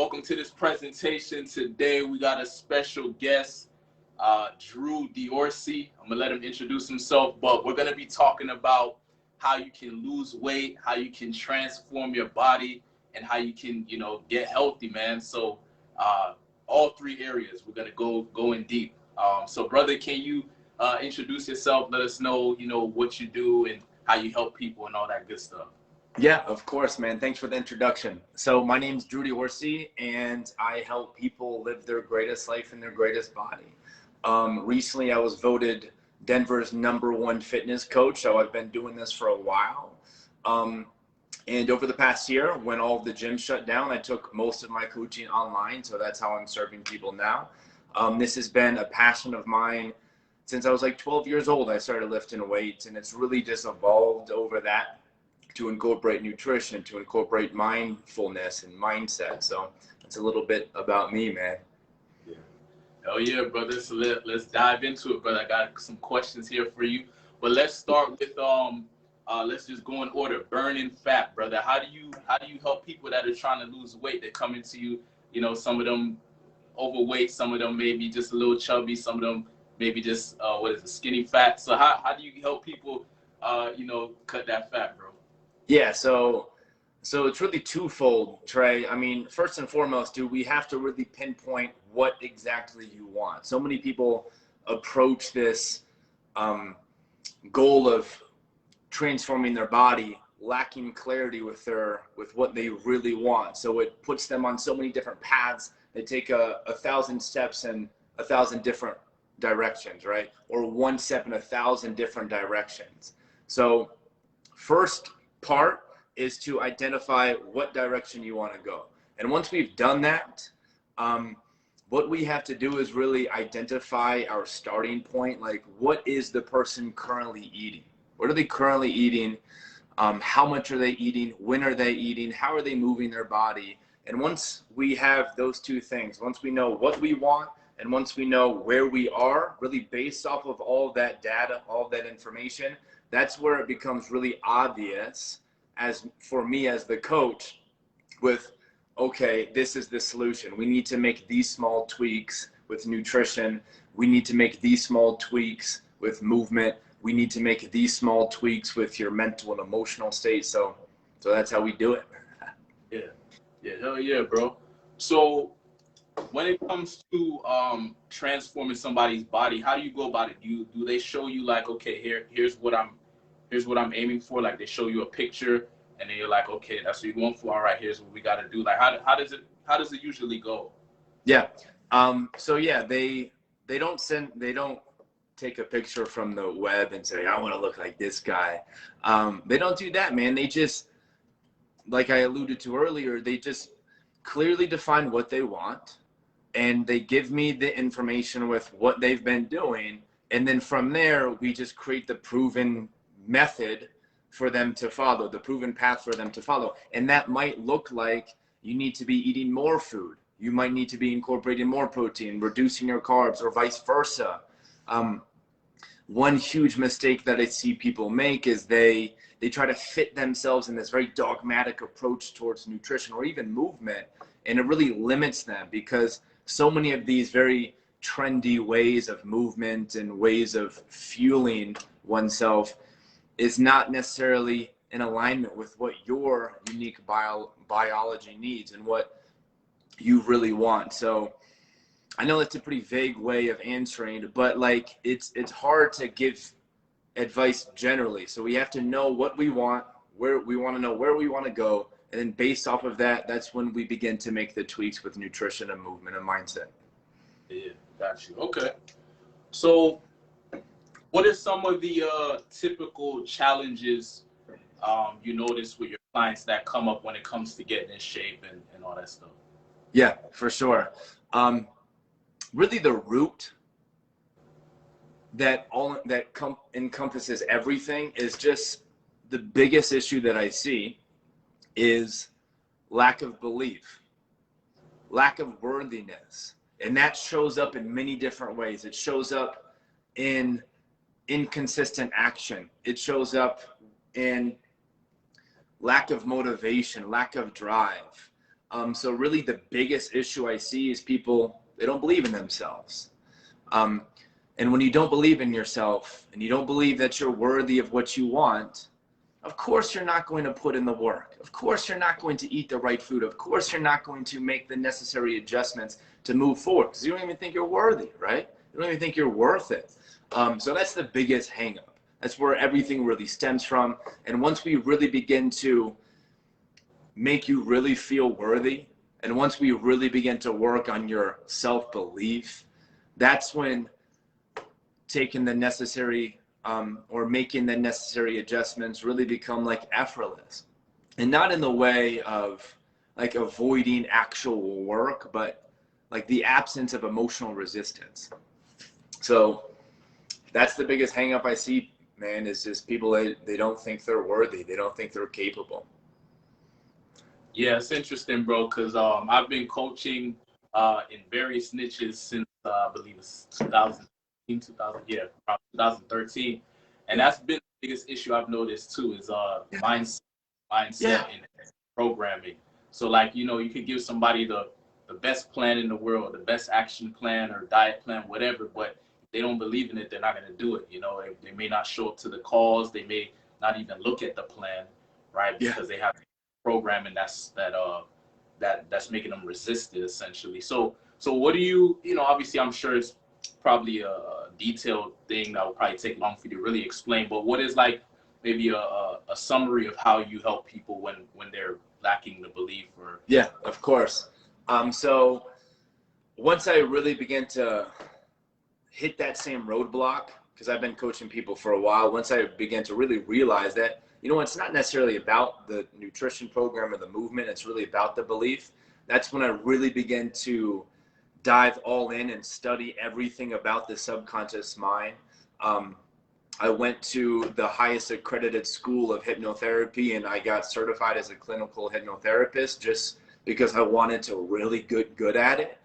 Welcome to this presentation. Today we got a special guest, Drew DeOrsey. I'm gonna let him introduce himself, but we're gonna be talking about how you can lose weight, how you can transform your body, and how you can, get healthy, man. So all three areas we're gonna go in deep. So brother, can you introduce yourself? Let us know, what you do and how you help people and all that good stuff. Yeah, of course, man. Thanks for the introduction. So my name's Drew DeOrsey, and I help people live their greatest life in their greatest body. Recently, I was voted Denver's #1 fitness coach, so I've been doing this for a while. And over the past year, when all of the gyms shut down, I took most of my coaching online, so that's how I'm serving people now. This has been a passion of mine since I was like 12 years old. I started lifting weights, and it's really just evolved over that to incorporate nutrition, to incorporate mindfulness and mindset. So it's a little bit about me, man. Yeah. Oh yeah, brother. So let's dive into it, brother. I got some questions here for you. But let's start with let's just go in order. Burning fat, brother. How do you help people that are trying to lose weight that come into you? Some of them overweight, some of them maybe just a little chubby, some of them maybe just skinny fat. So how do you help people cut that fat, bro? Yeah, so it's really twofold, Trey. I mean, first and foremost, we have to really pinpoint what exactly you want. So many people approach this goal of transforming their body lacking clarity with what they really want. So it puts them on so many different paths. They take 1,000 steps in 1,000 different directions, right? Or one step in 1,000 different directions. So first part is to identify what direction you want to go. And once we've done that, what we have to do is really identify our starting point. Like, what is the person currently eating? What are they currently eating? How much are they eating? When are they eating? How are they moving their body? And once we have those two things, once we know what we want, and once we know where we are, really based off of all that data, all that information, that's where it becomes really obvious for me as the coach with, okay, this is the solution. We need to make these small tweaks with nutrition. We need to make these small tweaks with movement. We need to make these small tweaks with your mental and emotional state. So that's how we do it. Yeah, hell yeah, bro. So when it comes to transforming somebody's body, how do you go about it? Do they show you like, okay, here's what I'm aiming for? Like, they show you a picture and then you're like, okay, that's what you're going for. All right, here's what we got to do. Like, how does it usually go? Yeah. So yeah, they don't take a picture from the web and say, I want to look like this guy. They don't do that, man. They just, like I alluded to earlier, they just clearly define what they want, and they give me the information with what they've been doing. And then from there, we just create the proven method for them to follow, the proven path for them to follow. And that might look like you need to be eating more food. You might need to be incorporating more protein, reducing your carbs, or vice versa. One huge mistake that I see people make is they try to fit themselves in this very dogmatic approach towards nutrition or even movement. And it really limits them, because so many of these very trendy ways of movement and ways of fueling oneself is not necessarily in alignment with what your unique biology needs and what you really want. So I know that's a pretty vague way of answering, but like it's hard to give advice generally. So we have to know what we want, where we want to know where we want to go, and then based off of that, that's when we begin to make the tweaks with nutrition and movement and mindset. Yeah, got you. Okay. So what are some of the typical challenges you notice with your clients that come up when it comes to getting in shape and all that stuff? Yeah, for sure. Really the root that encompasses everything is just the biggest issue that I see is lack of belief, lack of worthiness. And that shows up in many different ways. It shows up in inconsistent action. It shows up in lack of motivation, lack of drive. So really the biggest issue I see is people, they don't believe in themselves. And when you don't believe in yourself and you don't believe that you're worthy of what you want, of course you're not going to put in the work. Of course you're not going to eat the right food. Of course you're not going to make the necessary adjustments to move forward because you don't even think you're worthy, right? You don't even think you're worth it. So that's the biggest hang up. That's where everything really stems from. And once we really begin to make you really feel worthy, and once we really begin to work on your self-belief, that's when taking the necessary or making the necessary adjustments really become like effortless. And not in the way of like avoiding actual work, but like the absence of emotional resistance. So that's the biggest hang up I see, man, is just people, they don't think they're worthy. They don't think they're capable. Yeah, it's interesting, bro, because I've been coaching in various niches since I believe it's 2013. And that's been the biggest issue I've noticed too is mindset and programming. So like, you know, you could give somebody the best plan in the world, the best action plan or diet plan, whatever, but if they don't believe in it, they're not going to do it. You know, they may not show up to the calls. They may not even look at the plan, right? Because they have programming that's making them resist it essentially. So what do you know, obviously I'm sure it's probably a detailed thing that will probably take long for you to really explain, but what is like maybe a summary of how you help people when they're lacking the belief? Or yeah, of course. So once I really began to hit that same roadblock, because I've been coaching people for a while, once I began to really realize that, you know, it's not necessarily about the nutrition program or the movement, it's really about the belief. That's when I really began to dive all in and study everything about the subconscious mind. I went to the highest accredited school of hypnotherapy and I got certified as a clinical hypnotherapist just because I wanted to really get good at it.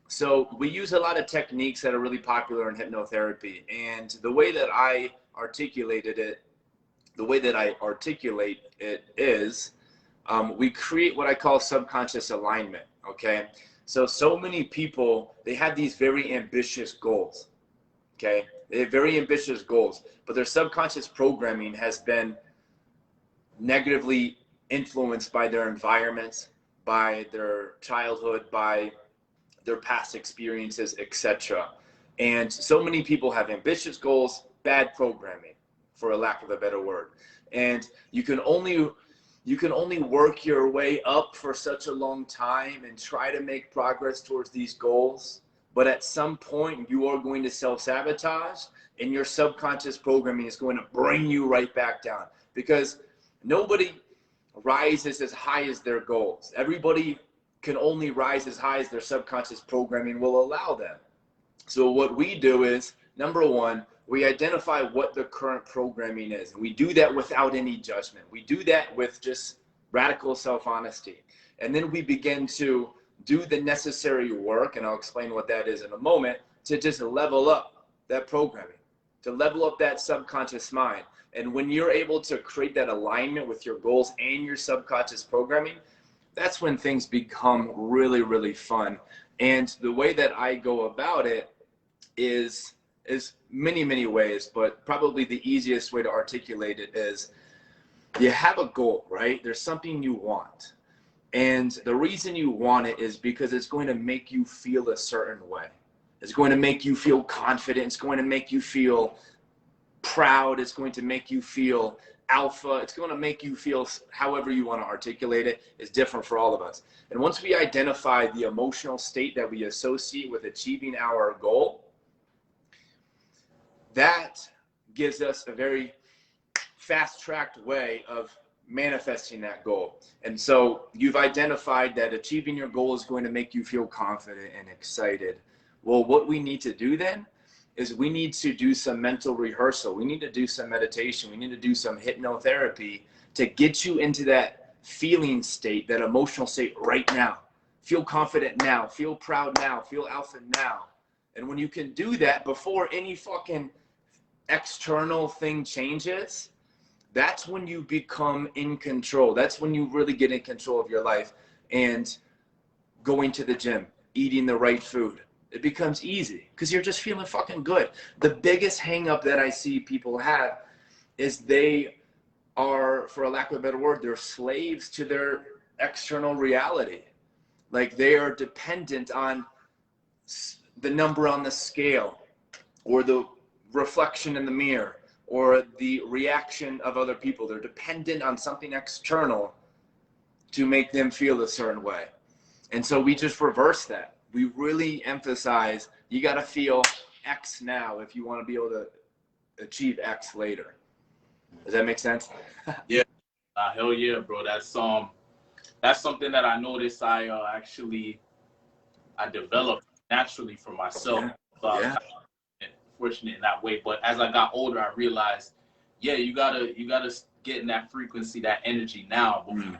So we use a lot of techniques that are really popular in hypnotherapy, and the way that I articulate it is we create what I call subconscious alignment. Okay. So many people, they have these very ambitious goals. Okay. They have very ambitious goals, but their subconscious programming has been negatively influenced by their environments, by their childhood, by their past experiences, etc. And so many people have ambitious goals, bad programming, for a lack of a better word. And you can only work your way up for such a long time and try to make progress towards these goals. But at some point you are going to self-sabotage and your subconscious programming is going to bring you right back down, because nobody rises as high as their goals. Everybody can only rise as high as their subconscious programming will allow them. So what we do is, number one, we identify what the current programming is. And we do that without any judgment. We do that with just radical self-honesty. And then we begin to do the necessary work, and I'll explain what that is in a moment, to just level up that programming, to level up that subconscious mind. And when you're able to create that alignment with your goals and your subconscious programming, that's when things become really, really fun. And the way that I go about it is many, many ways, but probably the easiest way to articulate it is you have a goal, right? There's something you want. And the reason you want it is because it's going to make you feel a certain way. It's going to make you feel confident. It's going to make you feel proud. It's going to make you feel alpha. It's going to make you feel however you want to articulate it. It's different for all of us. And once we identify the emotional state that we associate with achieving our goal, that gives us a very fast-tracked way of manifesting that goal. And so you've identified that achieving your goal is going to make you feel confident and excited. Well, what we need to do then is we need to do some mental rehearsal. We need to do some meditation. We need to do some hypnotherapy to get you into that feeling state, that emotional state right now. Feel confident now. Feel proud now. Feel alpha now. And when you can do that before any fucking external thing changes, that's when you become in control. That's when you really get in control of your life. and going to the gym, eating the right food. It becomes easy because you're just feeling fucking good. The biggest hang up that I see people have is they are, for a lack of a better word, they're slaves to their external reality. Like they are dependent on the number on the scale or the reflection in the mirror or the reaction of other people. They're dependent on something external to make them feel a certain way. And so we just reverse that. We really emphasize you got to feel X now if you want to be able to achieve X later. Does that make sense? Yeah, hell yeah, bro. That's something that I noticed I developed naturally for myself. So Yeah. I was fortunate in that way. But as I got older, I realized, yeah, you gotta get in that frequency, that energy now. But you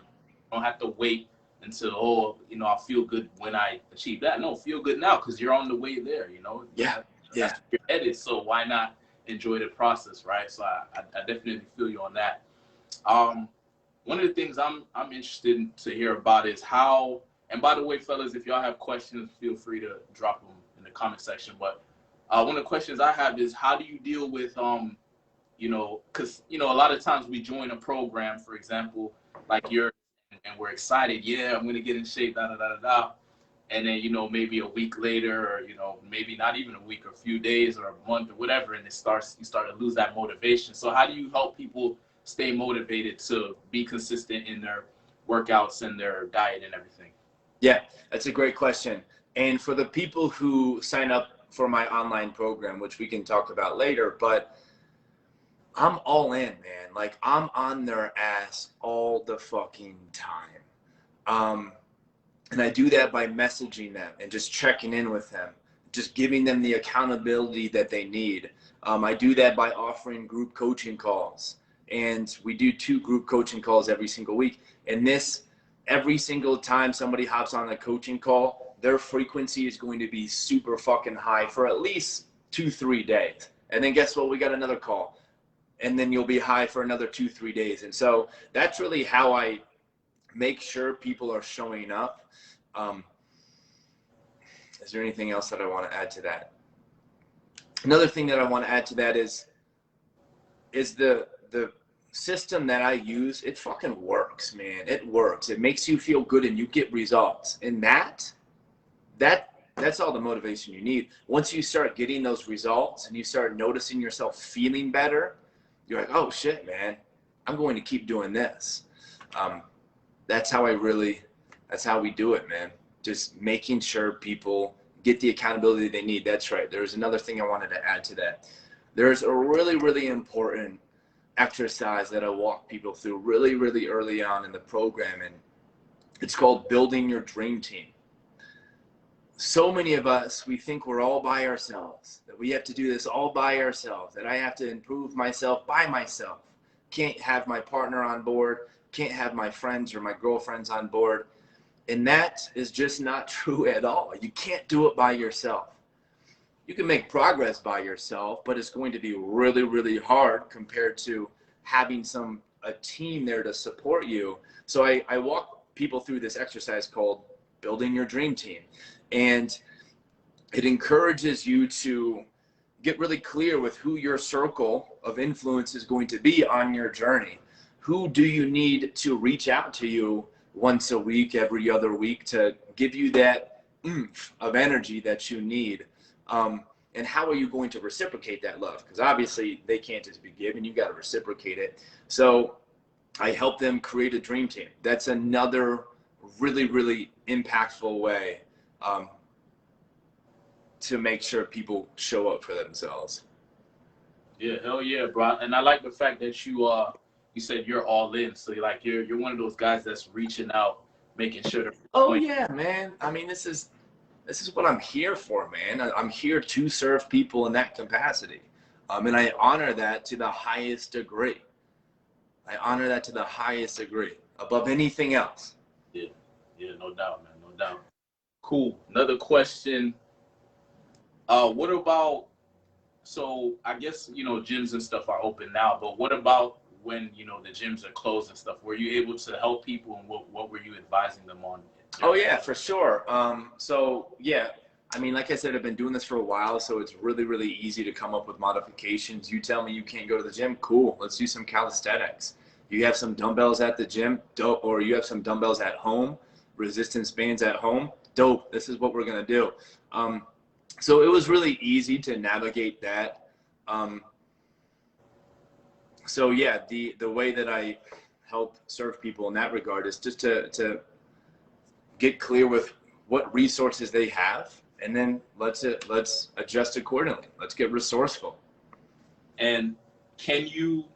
don't have to wait until, oh, you know, I'll feel good when I achieve that. No, feel good now because you're on the way there, you know? Yeah. That's where you're headed. So why not enjoy the process, right? So I definitely feel you on that. One of the things I'm interested to hear about is how, and by the way, fellas, if y'all have questions, feel free to drop them in the comment section. But one of the questions I have is, how do you deal with, you know, because, you know, a lot of times we join a program, for example, like you're, and we're excited, yeah, I'm going to get in shape, da, da, da, da, da. And then, you know, maybe a week later, or, you know, maybe not even a week or a few days or a month or whatever, and you start to lose that motivation. So how do you help people stay motivated to be consistent in their workouts and their diet and everything? Yeah, that's a great question. And for the people who sign up for my online program, which we can talk about later, but I'm all in, man. Like I'm on their ass all the fucking time. And I do that by messaging them and just checking in with them, just giving them the accountability that they need. I do that by offering group coaching calls. And we do 2 group coaching calls every single week. And every single time somebody hops on a coaching call, their frequency is going to be super fucking high for at least 2-3 days. And then guess what? We got another call. And then you'll be high for another 2-3 days. And so that's really how I make sure people are showing up. Is there anything else that I want to add to that? Another thing that I want to add to that is the system that I use. It fucking works, man. It works. It makes you feel good and you get results. And that's all the motivation you need. Once you start getting those results and you start noticing yourself feeling better, you're like, oh shit, man, I'm going to keep doing this. That's how we do it, man. Just making sure people get the accountability they need. That's right. There's another thing I wanted to add to that. There's a really, really important exercise that I walk people through really, really early on in the program, and it's called building your dream team. So many of us, we think we're all by ourselves, that we have to do this all by ourselves, that I have to improve myself by myself. Can't have my partner on board, can't have my friends or my girlfriends on board. And that is just not true at all. You can't do it by yourself. You can make progress by yourself, but it's going to be really, really hard compared to having a team there to support you. So I walk people through this exercise called building your dream team. And it encourages you to get really clear with who your circle of influence is going to be on your journey. Who do you need to reach out to you once a week, every other week, to give you that oomph of energy that you need? And how are you going to reciprocate that love? Because obviously they can't just be given, you got to reciprocate it. So I help them create a dream team. That's another really, really impactful way to make sure people show up for themselves. Yeah, hell yeah, bro. And I like the fact that you said you're all in. So you're one of those guys that's reaching out, making sure to. Oh yeah, man. I mean, this is what I'm here for, man. I'm here to serve people in that capacity. And I honor that to the highest degree. Above anything else. Yeah, no doubt, man, no doubt. Cool. Another question. What about, so I guess, you know, gyms and stuff are open now, but what about when, you know, the gyms are closed and stuff? Were you able to help people, and what were you advising them on Oh yeah, for sure. So yeah, I mean, like I said, I've been doing this for a while, so it's really, really easy to come up with modifications. You tell me you can't go to the gym, cool. Let's do some calisthenics. You have some dumbbells at the gym, dope, or you have some dumbbells at home, resistance bands at home, dope. This is what we're gonna do. So it was really easy to navigate that. So yeah, the way that I help serve people in that regard is just to get clear with what resources they have, and then let's adjust accordingly. Let's get resourceful. And can you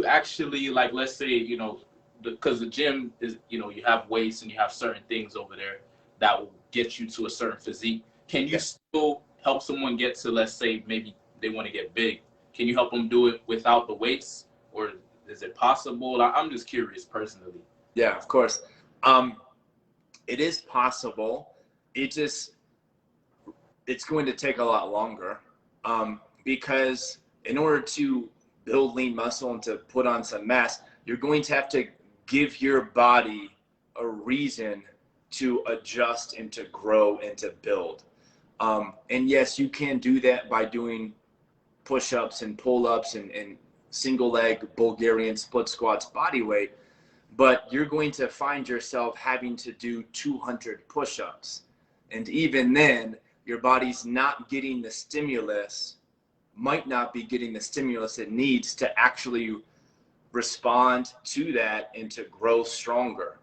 actually, like, let's say, you know, because the gym is, you know, you have weights and you have certain things over there that will get you to a certain physique. Can you still help someone get to, let's say, maybe they want to get big? Can you help them do it without the weights, or is it possible? I'm just curious personally. Yeah, of course. It is possible. It's going to take a lot longer, because in order to build lean muscle and to put on some mass, you're going to have to give your body a reason to adjust and to grow and to build. And yes, you can do that by doing push-ups and pull-ups and single leg Bulgarian split squats body weight, but you're going to find yourself having to do 200 push-ups. And even then, your body's not getting the stimulus, might not be getting the stimulus it needs to actually respond to that and to grow stronger.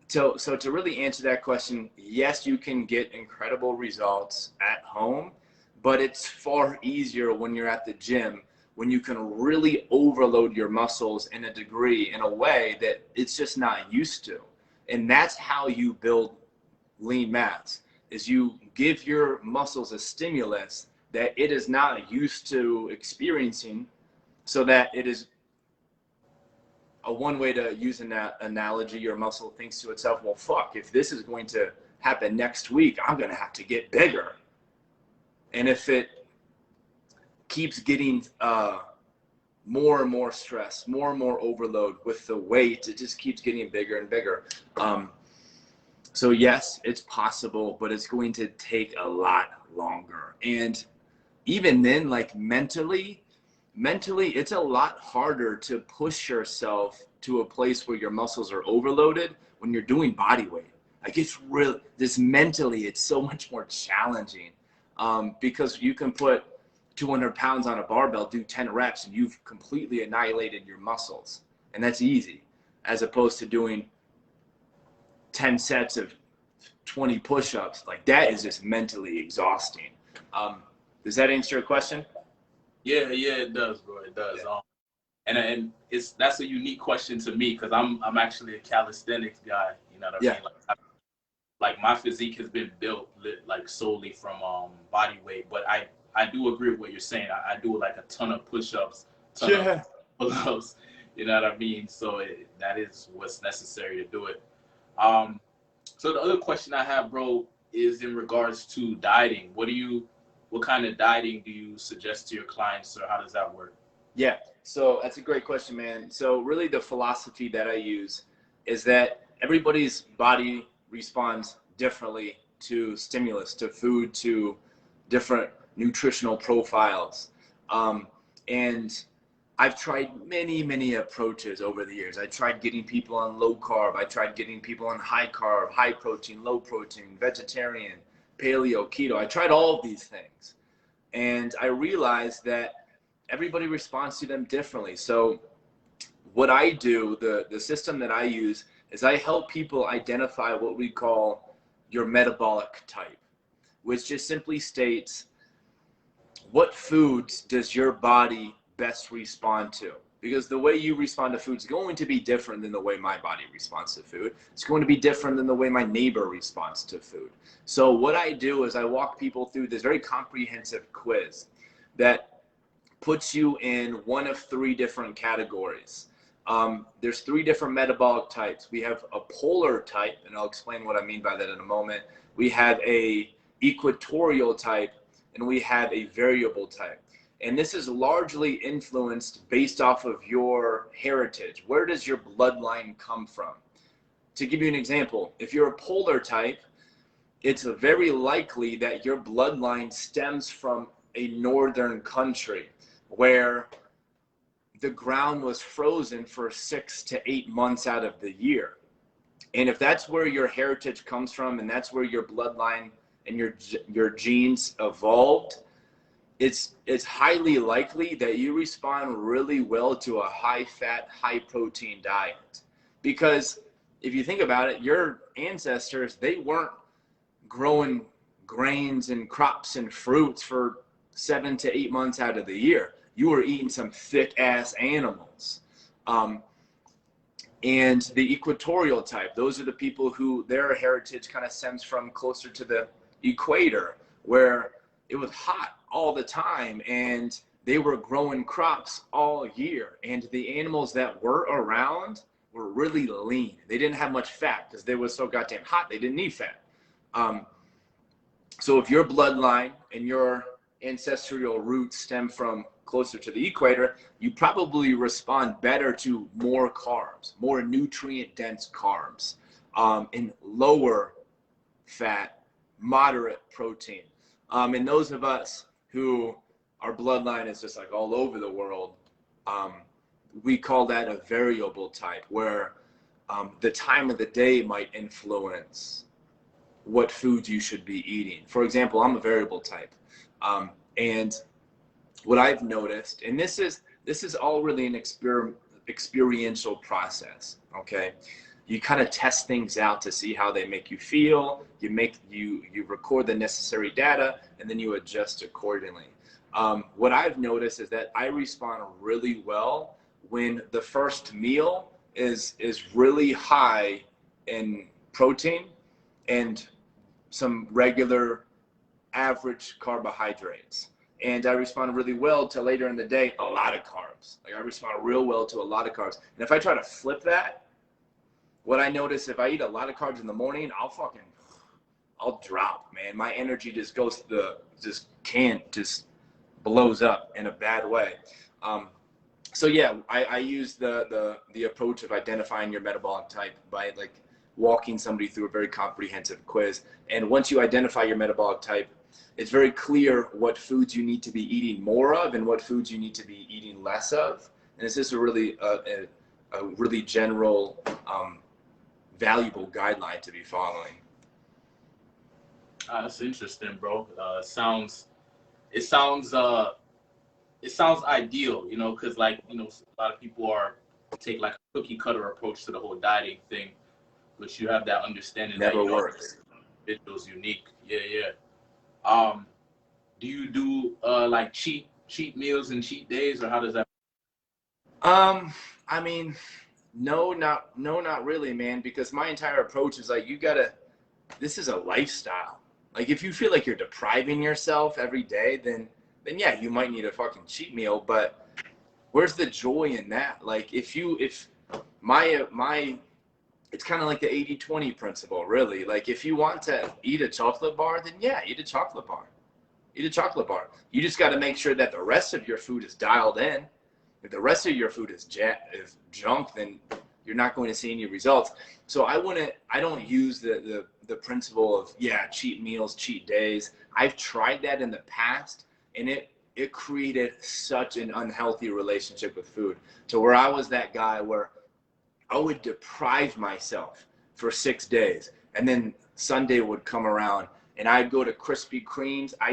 So to really answer that question, yes, you can get incredible results at home, but it's far easier when you're at the gym, when you can really overload your muscles in a degree, in a way that it's just not used to. And that's how you build lean mass, is you give your muscles a stimulus that it is not used to experiencing, so that it is a one way to use an analogy. Your muscle thinks to itself, well, fuck, if this is going to happen next week, I'm going to have to get bigger. And if it keeps getting more and more stress, more and more overload with the weight, it just keeps getting bigger and bigger. So yes, it's possible, but it's going to take a lot longer. And even then, like mentally, it's a lot harder to push yourself to a place where your muscles are overloaded when you're doing body weight. Like it's really, this mentally, it's so much more challenging, because you can put 200 pounds on a barbell, do 10 reps, and you've completely annihilated your muscles. And that's easy, as opposed to doing 10 sets of 20 push-ups. Like that is just mentally exhausting. Does that answer your question? Yeah, it does, bro. It does. Yeah. And that's a unique question to me, because I'm actually a calisthenics guy. You know what I mean? Like my physique has been built like solely from body weight. But I do agree with what you're saying. I do like a ton of push-ups, ton of pull-ups. You know what I mean? So that is what's necessary to do it. So the other question I have, bro, is in regards to dieting. What kind of dieting do you suggest to your clients, or how does that work? Yeah, so that's a great question, man. So really the philosophy that I use is that everybody's body responds differently to stimulus, to food, to different nutritional profiles. And I've tried many approaches over the years. I tried getting people on low carb. I tried getting people on high carb, high protein, low protein, vegetarian, paleo, keto. I tried all of these things. And I realized that everybody responds to them differently. So what I do, the system that I use, is I help people identify what we call your metabolic type, which just simply states what foods does your body best respond to. Because the way you respond to food is going to be different than the way my body responds to food. It's going to be different than the way my neighbor responds to food. So what I do is I walk people through this very comprehensive quiz that puts you in one of three different categories. There's three different metabolic types. We have a polar type, and I'll explain what I mean by that in a moment. We have a equatorial type, and we have a variable type. And this is largely influenced based off of your heritage. Where does your bloodline come from? to give you an example, if you're a polar type, it's very likely that your bloodline stems from a northern country where the ground was frozen for 6 to 8 months out of the year. And if that's where your heritage comes from, and that's where your bloodline and your genes evolved, it's highly likely that you respond really well to a high-fat, high-protein diet. Because if you think about it, your ancestors, they weren't growing grains and crops and fruits for 7 to 8 months out of the year. You were eating some thick-ass animals. And the equatorial type, those are the people who their heritage kind of stems from closer to the equator, where it was hot all the time and they were growing crops all year. And the animals that were around were really lean. They didn't have much fat because they were so goddamn hot, they didn't need fat. So if your bloodline and your ancestral roots stem from closer to the equator, you probably respond better to more carbs, more nutrient-dense carbs, and lower fat, moderate protein. And those of us who our bloodline is just like all over the world, we call that a variable type, where the time of the day might influence what foods you should be eating. For example, I'm a variable type. And what I've noticed, and this is all really an experiential process, okay? You kind of test things out to see how they make you feel. You record the necessary data, and then you adjust accordingly. What I've noticed is that I respond really well when the first meal is really high in protein and some regular average carbohydrates. And I respond really well to later in the day, a lot of carbs. Like I respond real well to a lot of carbs. And if I try to flip that, what I notice, if I eat a lot of carbs in the morning, I'll drop, man. My energy just goes to just blows up in a bad way. So yeah, I use the approach of identifying your metabolic type by like walking somebody through a very comprehensive quiz. And once you identify your metabolic type, it's very clear what foods you need to be eating more of and what foods you need to be eating less of. And it's just a really general, valuable guideline to be following. That's interesting, bro. It sounds ideal, you know, because like, you know, a lot of people take like a cookie cutter approach to the whole dieting thing, but you have that understanding Never that, you know, works. individual's unique. Yeah. Do you do like cheat meals and cheat days, or how does that? I mean, no, not really, man, because my entire approach is like, this is a lifestyle. Like if you feel like you're depriving yourself every day, then yeah, you might need a fucking cheat meal, but where's the joy in that? Like it's kind of like the 80-20 principle, really. Like if you want to eat a chocolate bar, then yeah, eat a chocolate bar. Eat a chocolate bar. You just got to make sure that the rest of your food is dialed in. If the rest of your food is junk, then you're not going to see any results. So I don't use the principle of, yeah, cheat meals, cheat days. I've tried that in the past, and it created such an unhealthy relationship with food, to where I was that guy where I would deprive myself for 6 days, and then Sunday would come around and I'd go to Krispy Kremes. I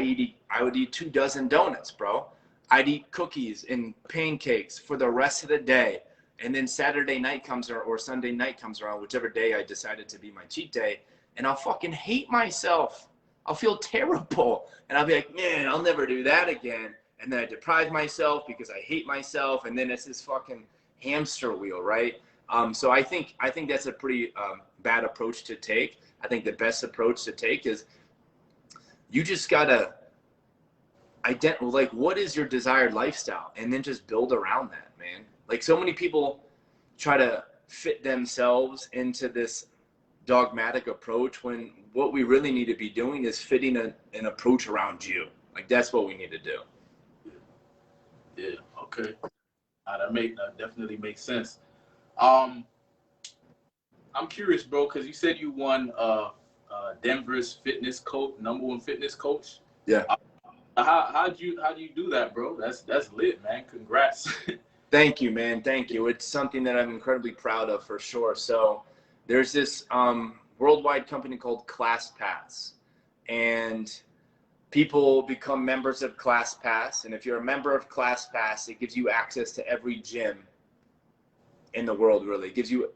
would eat 2 dozen donuts, bro. I'd eat cookies and pancakes for the rest of the day. And then Saturday night comes or Sunday night comes around, whichever day I decided to be my cheat day, and I'll fucking hate myself. I'll feel terrible. And I'll be like, man, I'll never do that again. And then I deprive myself because I hate myself. And then it's this fucking hamster wheel, right? So I think that's a pretty bad approach to take. I think the best approach to take is you just gotta like, what is your desired lifestyle, and then just build around that, man. Like so many people try to fit themselves into this dogmatic approach when what we really need to be doing is fitting an approach around you. Like that's what we need to do. Yeah. Okay. That definitely makes sense. I'm curious, bro, because you said you won Denver's fitness coach, #1 fitness coach. Yeah. How do you do that, bro? That's lit, man. Congrats. Thank you, man. Thank you. It's something that I'm incredibly proud of for sure. So there's this worldwide company called ClassPass, and people become members of ClassPass. And if you're a member of ClassPass, it gives you access to every gym in the world, really. It gives you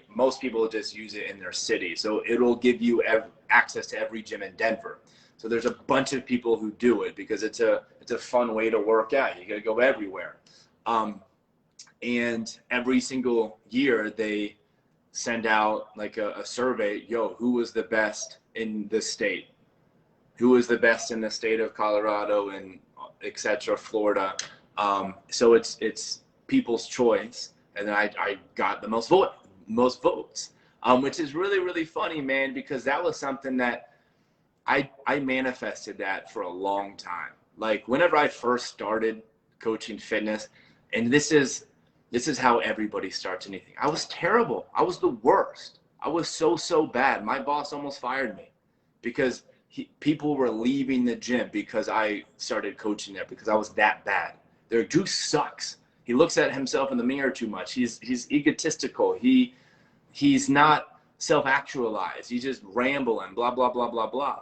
most people just use it in their city. So it'll give you access to every gym in Denver. So there's a bunch of people who do it because it's a fun way to work out. You got to go everywhere. And every single year they send out like a survey. Yo, who was the best in the state? Who was the best in the state of Colorado and et cetera, Florida? So it's people's choice. And then I got the most votes, which is really, really funny, man, because that was something that I manifested that for a long time. Like whenever I first started coaching fitness, and this is how everybody starts anything. I was terrible. I was the worst. I was so bad. My boss almost fired me because people were leaving the gym because I started coaching there because I was that bad. They're like, Drew sucks. He looks at himself in the mirror too much. He's egotistical. He's not self-actualized. He's just rambling, blah, blah, blah, blah, blah.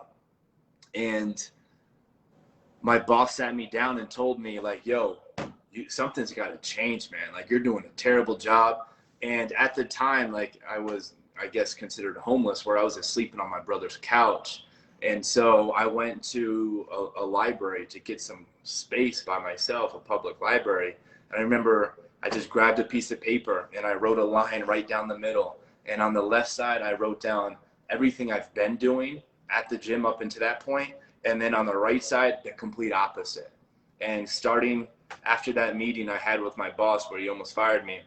And my boss sat me down and told me like, yo, something's got to change, man. Like you're doing a terrible job. And at the time, like I was, I guess, considered homeless, where I was just sleeping on my brother's couch. And so I went to a library to get some space by myself, a public library. And I remember I just grabbed a piece of paper and I wrote a line right down the middle. And on the left side, I wrote down everything I've been doing at the gym up until that point. And then on the right side, the complete opposite. And starting after that meeting I had with my boss where he almost fired me,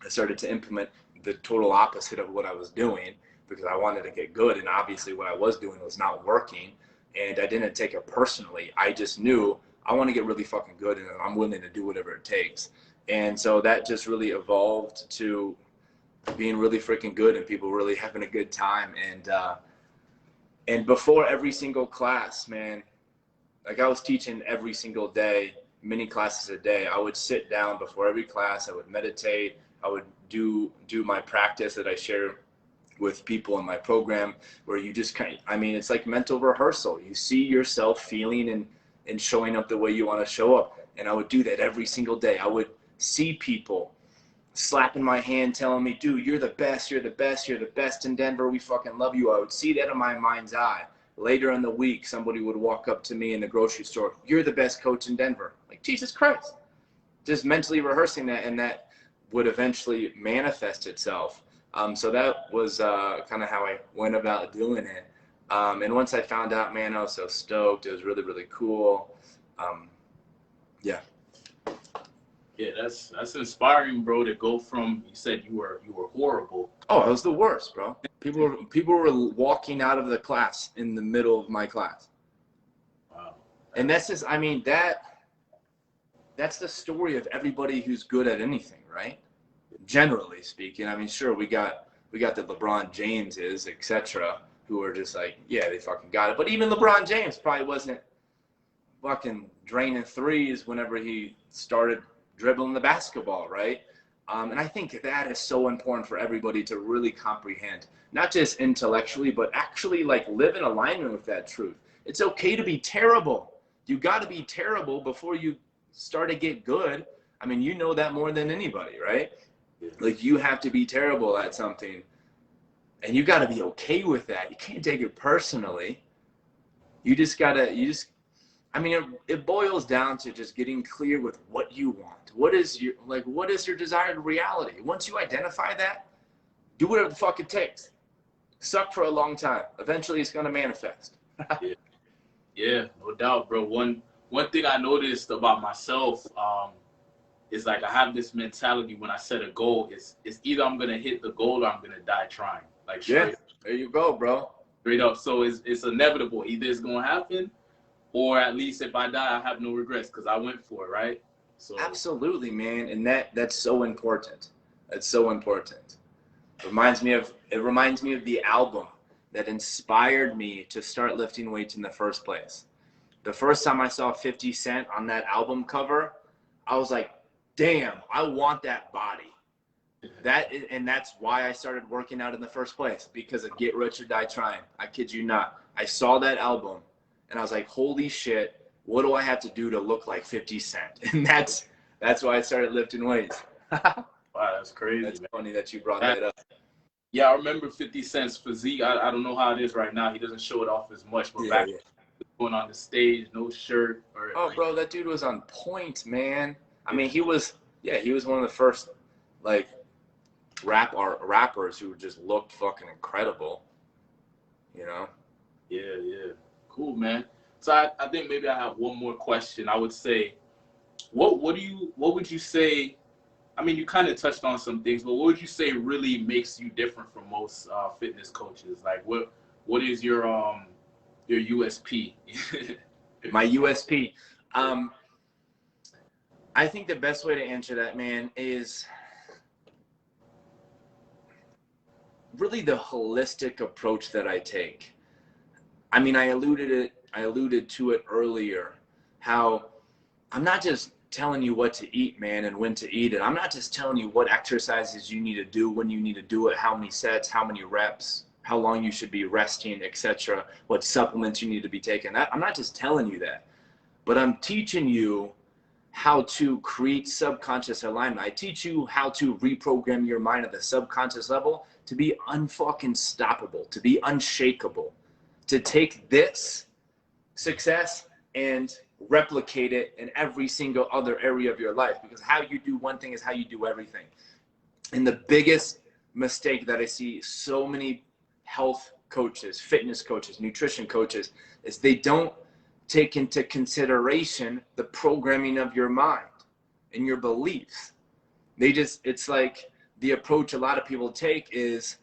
I started to implement the total opposite of what I was doing because I wanted to get good. And obviously what I was doing was not working. And I didn't take it personally. I just knew I want to get really fucking good and I'm willing to do whatever it takes. And so that just really evolved to being really freaking good and people really having a good time. And before every single class, man, like I was teaching every single day, many classes a day. I would sit down before every class. I would meditate. I would do my practice that I share with people in my program, where you just kind of, I mean, it's like mental rehearsal. You see yourself feeling and showing up the way you want to show up. And I would do that every single day. I would see people slapping my hand, telling me, dude, you're the best, you're the best, you're the best in Denver. We fucking love you. I would see that in my mind's eye. Later in the week, somebody would walk up to me in the grocery store. You're the best coach in Denver. Like, Jesus Christ. Just mentally rehearsing that, and that would eventually manifest itself. So that was kind of how I went about doing it. And once I found out, man, I was so stoked. It was really, really cool. Yeah. Yeah, that's inspiring, bro, to go from, you said you were horrible. Oh, I was the worst, bro. People were walking out of the class in the middle of my class. Wow. And that's just, I mean, that's the story of everybody who's good at anything, right? Generally speaking. I mean, sure, we got the LeBron Jameses, etc., who are just like, yeah, they fucking got it. But even LeBron James probably wasn't fucking draining threes whenever he started dribbling the basketball, right? And I think that is so important for everybody to really comprehend, not just intellectually, but actually like live in alignment with that truth. It's okay to be terrible. You got to be terrible before you start to get good. I mean, you know that more than anybody, right? Like you have to be terrible at something and you got to be okay with that. You can't take it personally. I mean, it boils down to just getting clear with what you want. What is your desired reality? Once you identify that, do whatever the fuck it takes. Suck for a long time. Eventually it's going to manifest. Yeah, no doubt, bro. One thing I noticed about myself is like I have this mentality when I set a goal. It's either I'm going to hit the goal or I'm going to die trying. Like, yeah, there you go, bro. Straight up. So it's inevitable. Either it's going to happen, or at least if I die, I have no regrets because I went for it, right? So absolutely, man. And that's so important. That's so important. It reminds me of the album that inspired me to start lifting weights in the first place. The first time I saw 50 Cent on that album cover, I was like, damn, I want that body. And that's why I started working out in the first place, because of Get Rich or Die Trying. I kid you not. I saw that album and I was like, holy shit, what do I have to do to look like 50 Cent? And that's why I started lifting weights. Wow, that's crazy. That's funny that you brought that up. Yeah, I remember 50 Cent's physique. I don't know how it is right now. He doesn't show it off as much, but back going on the stage, no shirt. Bro, that dude was on point, man. I mean, he was one of the first, like, rappers who just looked fucking incredible, you know? Yeah. Cool, man. So I think maybe I have one more question. I would say, what would you say? I mean, you kind of touched on some things, but what would you say really makes you different from most fitness coaches? Like, what is your USP? My USP. I think the best way to answer that, man, is really the holistic approach that I take. I mean, I alluded to it earlier, how I'm not just telling you what to eat, man, and when to eat it. I'm not just telling you what exercises you need to do, when you need to do it, how many sets, how many reps, how long you should be resting, etc., what supplements you need to be taking. I'm not just telling you that, but I'm teaching you how to create subconscious alignment. I teach you how to reprogram your mind at the subconscious level to be unfucking stoppable, to be unshakable, to take this success and replicate it in every single other area of your life, because how you do one thing is how you do everything. And the biggest mistake that I see so many health coaches, fitness coaches, nutrition coaches, is they don't take into consideration the programming of your mind and your beliefs. It's like the approach a lot of people take is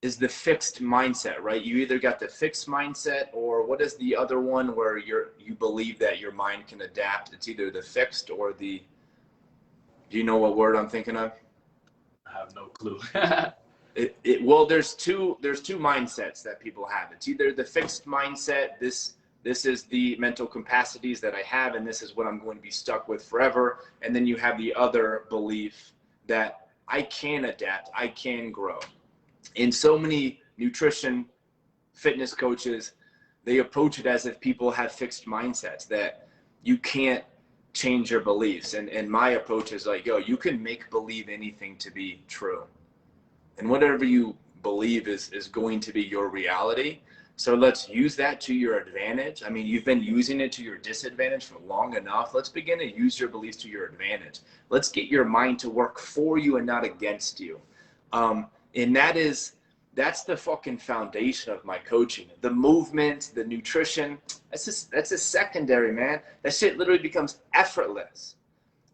the fixed mindset, right? You either got the fixed mindset, or what is the other one where you believe that your mind can adapt? It's either the fixed or the, do you know what word I'm thinking of? I have no clue. Well, there's two mindsets that people have. It's either the fixed mindset, this is the mental capacities that I have, and this is what I'm going to be stuck with forever. And then you have the other belief that I can adapt, I can grow. And so many nutrition fitness coaches, they approach it as if people have fixed mindsets, that you can't change your beliefs. And my approach is like, yo, you can make believe anything to be true. And whatever you believe is going to be your reality. So let's use that to your advantage. I mean, you've been using it to your disadvantage for long enough. Let's begin to use your beliefs to your advantage. Let's get your mind to work for you and not against you. And that's the fucking foundation of my coaching. The movement, the nutrition, that's a secondary, man. That shit literally becomes effortless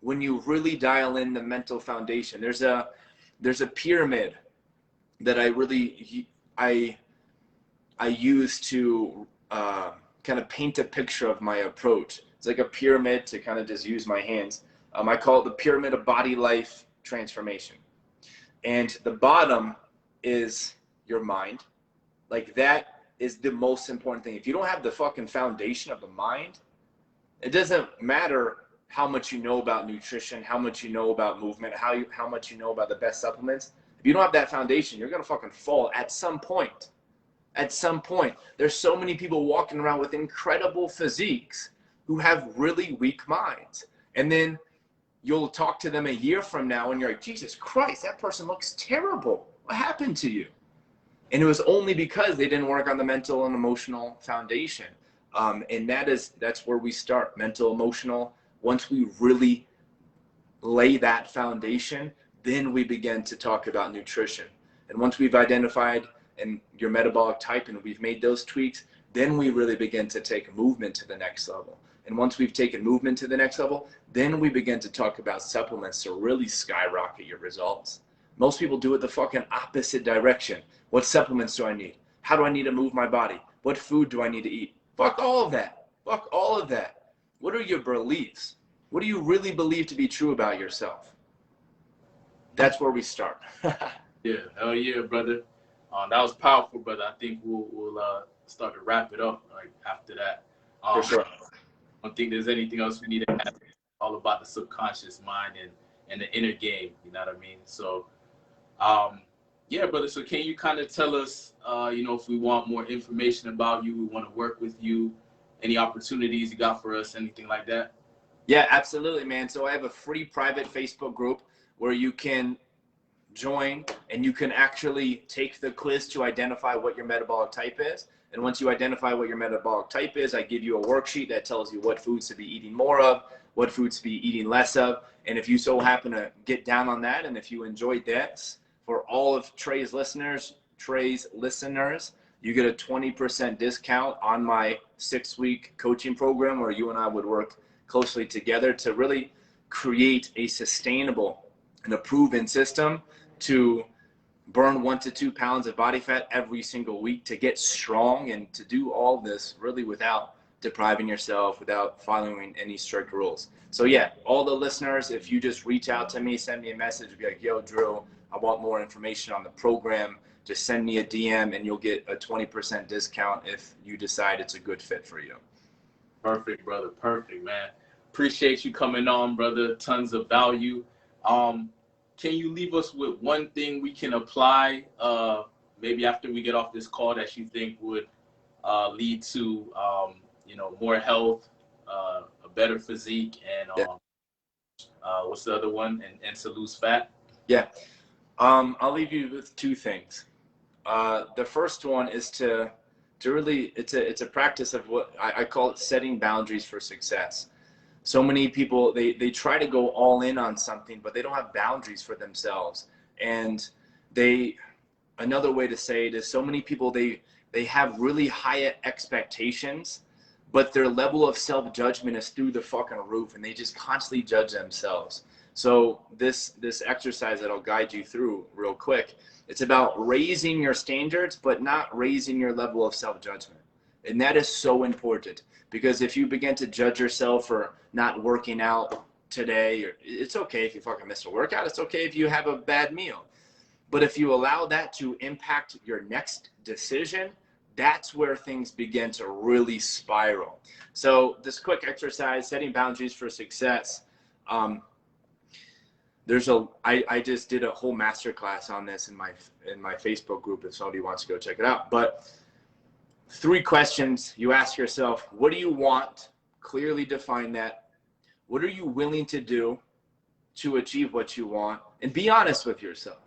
when you really dial in the mental foundation. There's a pyramid that I use to kind of paint a picture of my approach. It's like a pyramid, to kind of just use my hands. I call it the pyramid of body life transformation. And the bottom is your mind. Like, that is the most important thing. If you don't have the fucking foundation of the mind, it doesn't matter how much you know about nutrition, how much you know about movement, how much you know about the best supplements. If you don't have that foundation, you're gonna fucking fall at some point. At some point. There's so many people walking around with incredible physiques who have really weak minds. And then you'll talk to them a year from now and you're like, Jesus Christ, that person looks terrible. What happened to you? And it was only because they didn't work on the mental and emotional foundation. And that's where we start, mental, emotional. Once we really lay that foundation, then we begin to talk about nutrition. And once we've identified and your metabolic type and we've made those tweaks, then we really begin to take movement to the next level. And once we've taken movement to the next level, then we begin to talk about supplements to really skyrocket your results. Most people do it the fucking opposite direction. What supplements do I need? How do I need to move my body? What food do I need to eat? Fuck all of that. Fuck all of that. What are your beliefs? What do you really believe to be true about yourself? That's where we start. Yeah, hell yeah, brother. That was powerful, brother. I think we'll start to wrap it up like after that. For Um, sure. I don't think there's anything else we need to add. All about the subconscious mind and the inner game. You know what I mean? So, yeah, brother. So can you kind of tell us, if we want more information about you, we want to work with you, any opportunities you got for us, anything like that? Yeah, absolutely, man. So I have a free private Facebook group where you can join and you can actually take the quiz to identify what your metabolic type is. And once you identify what your metabolic type is, I give you a worksheet that tells you what foods to be eating more of, what foods to be eating less of. And if you so happen to get down on that, and if you enjoyed this, for all of Trey's listeners, you get a 20% discount on my 6-week coaching program where you and I would work closely together to really create a sustainable and a proven system to burn 1 to 2 pounds of body fat every single week, to get strong and to do all this really without depriving yourself, without following any strict rules. So yeah, all the listeners, if you just reach out to me, send me a message, be like, yo, Drew, I want more information on the program. Just send me a DM and you'll get a 20% discount if you decide it's a good fit for you. Perfect, brother. Perfect, man. Appreciate you coming on, brother. Tons of value. Can you leave us with one thing we can apply, maybe after we get off this call, that you think would lead to, more health, a better physique, and what's the other one? And to lose fat? Yeah. I'll leave you with 2 things. The first one is to really, it's a practice of what I call it setting boundaries for success. So many people, they try to go all in on something, but they don't have boundaries for themselves. And another way to say it is, so many people, they have really high expectations, but their level of self-judgment is through the fucking roof, and they just constantly judge themselves. So this exercise that I'll guide you through real quick, it's about raising your standards, but not raising your level of self-judgment. And that is so important, because if you begin to judge yourself for not working out today, or it's okay if you fucking miss a workout, it's okay if you have a bad meal. But if you allow that to impact your next decision, that's where things begin to really spiral. So this quick exercise, setting boundaries for success, I just did a whole masterclass on this in my Facebook group if somebody wants to go check it out. But 3 questions you ask yourself: what do you want? Clearly define that. What are you willing to do to achieve what you want? And be honest with yourself.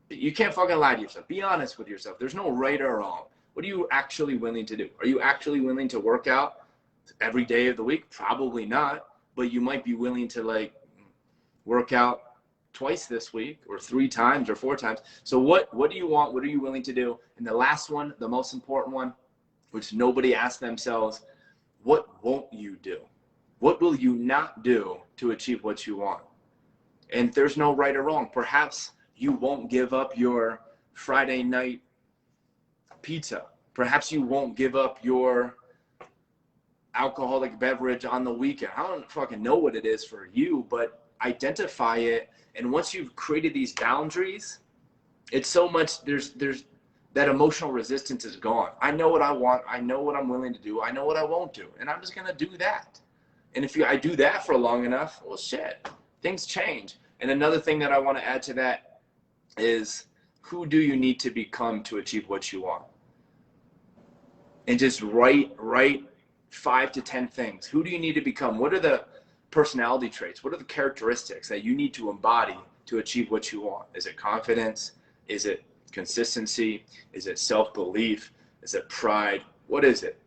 You can't fucking lie to yourself. Be honest with yourself. There's no right or wrong. What are you actually willing to do? Are you actually willing to work out every day of the week? Probably not, but you might be willing to work out twice this week, or 3 times, or 4 times. So what do you want? What are you willing to do? And the last one, the most important one, which nobody asks themselves: what won't you do? What will you not do to achieve what you want? And there's no right or wrong. Perhaps you won't give up your Friday night pizza. Perhaps you won't give up your alcoholic beverage on the weekend. I don't fucking know what it is for you, but identify it. And once you've created these boundaries, it's so much, there's that emotional resistance is gone. I know what I want. I know what I'm willing to do. I know what I won't do. And I'm just going to do that. And if I do that for long enough, well, shit, things change. And another thing that I want to add to that is, who do you need to become to achieve what you want? And just write 5 to 10 things. Who do you need to become? What are the personality traits? What are the characteristics that you need to embody to achieve what you want? Is it confidence? Is it consistency? Is it self-belief? Is it pride? What is it?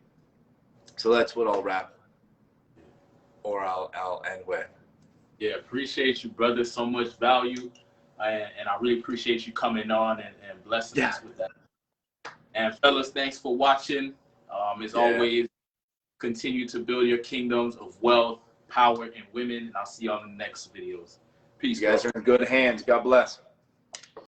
So that's what I'll wrap, or I'll end with. Yeah, appreciate you, brother. So much value, and I really appreciate you coming on and blessing us with that. And fellas, thanks for watching. As always, continue to build your kingdoms of wealth, power, and women. And I'll see you on the next videos. Peace, you guys are in good hands. God bless.